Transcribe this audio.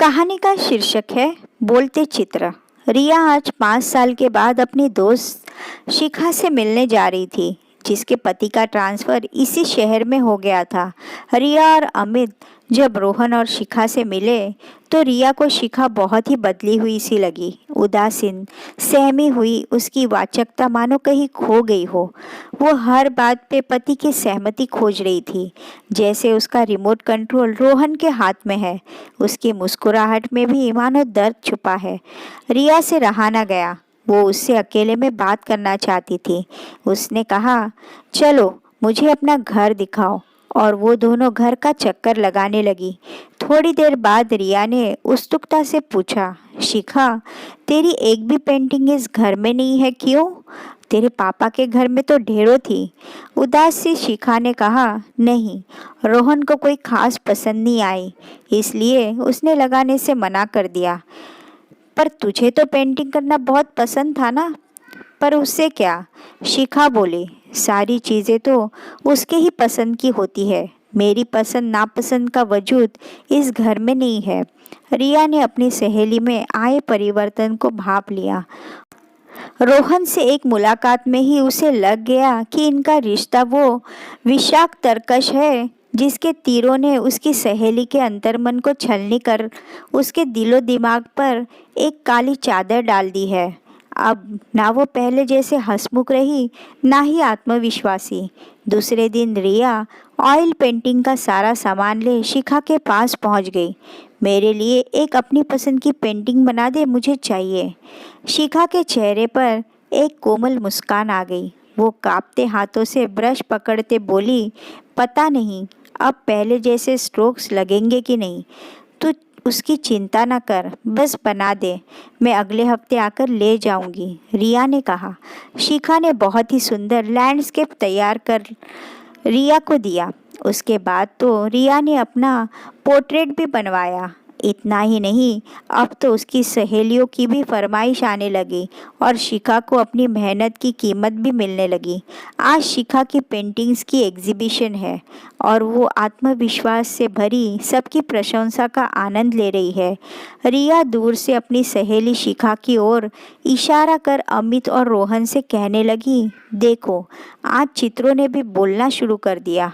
कहानी का शीर्षक है बोलते चित्र। रिया आज 5 साल के बाद अपनी दोस्त शिखा से मिलने जा रही थी, जिसके पति का ट्रांसफ़र इसी शहर में हो गया था। रिया और अमित जब रोहन और शिखा से मिले तो रिया को शिखा बहुत ही बदली हुई सी लगी। उदासीन, सहमी हुई उसकी वाचकता मानो कहीं खो गई हो। वो हर बात पे पति की सहमति खोज रही थी, जैसे उसका रिमोट कंट्रोल रोहन के हाथ में है। उसकी मुस्कुराहट में भी मानो दर्द छुपा है। रिया से रहा ना गया। वो उससे अकेले में बात करना चाहती थी। उसने कहा, चलो मुझे अपना घर दिखाओ, और वो दोनों घर का चक्कर लगाने लगी। थोड़ी देर बाद रिया ने उत्सुकता से पूछा, शिखा, तेरी एक भी पेंटिंग इस घर में नहीं है, क्यों? तेरे पापा के घर में तो ढेरों थी। उदास सी शिखा ने कहा, नहीं, रोहन को कोई खास पसंद नहीं आई, इसलिए उसने लगाने से मना कर दिया। पर तुझे तो पेंटिंग करना बहुत पसंद था ना? पर उससे क्या? शिखा बोली, सारी चीज़ें तो उसके ही पसंद की होती है। मेरी पसंद नापसंद का वजूद इस घर में नहीं है। रिया ने अपनी सहेली में आए परिवर्तन को भांप लिया। रोहन से एक मुलाकात में ही उसे लग गया कि इनका रिश्ता वो विषाक्त तरकश है जिसके तीरों ने उसकी सहेली के अंतर्मन को छलनी कर उसके दिलो दिमाग पर एक काली चादर डाल दी है। अब ना वो पहले जैसे हंसमुख रही, ना ही आत्मविश्वासी। दूसरे दिन रिया ऑयल पेंटिंग का सारा सामान ले शिखा के पास पहुंच गई। मेरे लिए एक अपनी पसंद की पेंटिंग बना दे, मुझे चाहिए। शिखा के चेहरे पर एक कोमल मुस्कान आ गई। वो कांपते हाथों से ब्रश पकड़ते बोली, पता नहीं अब पहले जैसे स्ट्रोक्स लगेंगे कि नहीं। तू उसकी चिंता न कर, बस बना दे, मैं अगले हफ्ते आकर ले जाऊंगी, रिया ने कहा। शिखा ने बहुत ही सुंदर लैंडस्केप तैयार कर रिया को दिया। उसके बाद तो रिया ने अपना पोर्ट्रेट भी बनवाया। इतना ही नहीं, अब तो उसकी सहेलियों की भी फरमाइश आने लगी और शिखा को अपनी मेहनत की कीमत भी मिलने लगी। आज शिखा की पेंटिंग्स की एग्जीबिशन है और वो आत्मविश्वास से भरी सबकी प्रशंसा का आनंद ले रही है। रिया दूर से अपनी सहेली शिखा की ओर इशारा कर अमित और रोहन से कहने लगी, देखो, आज चित्रों ने भी बोलना शुरू कर दिया।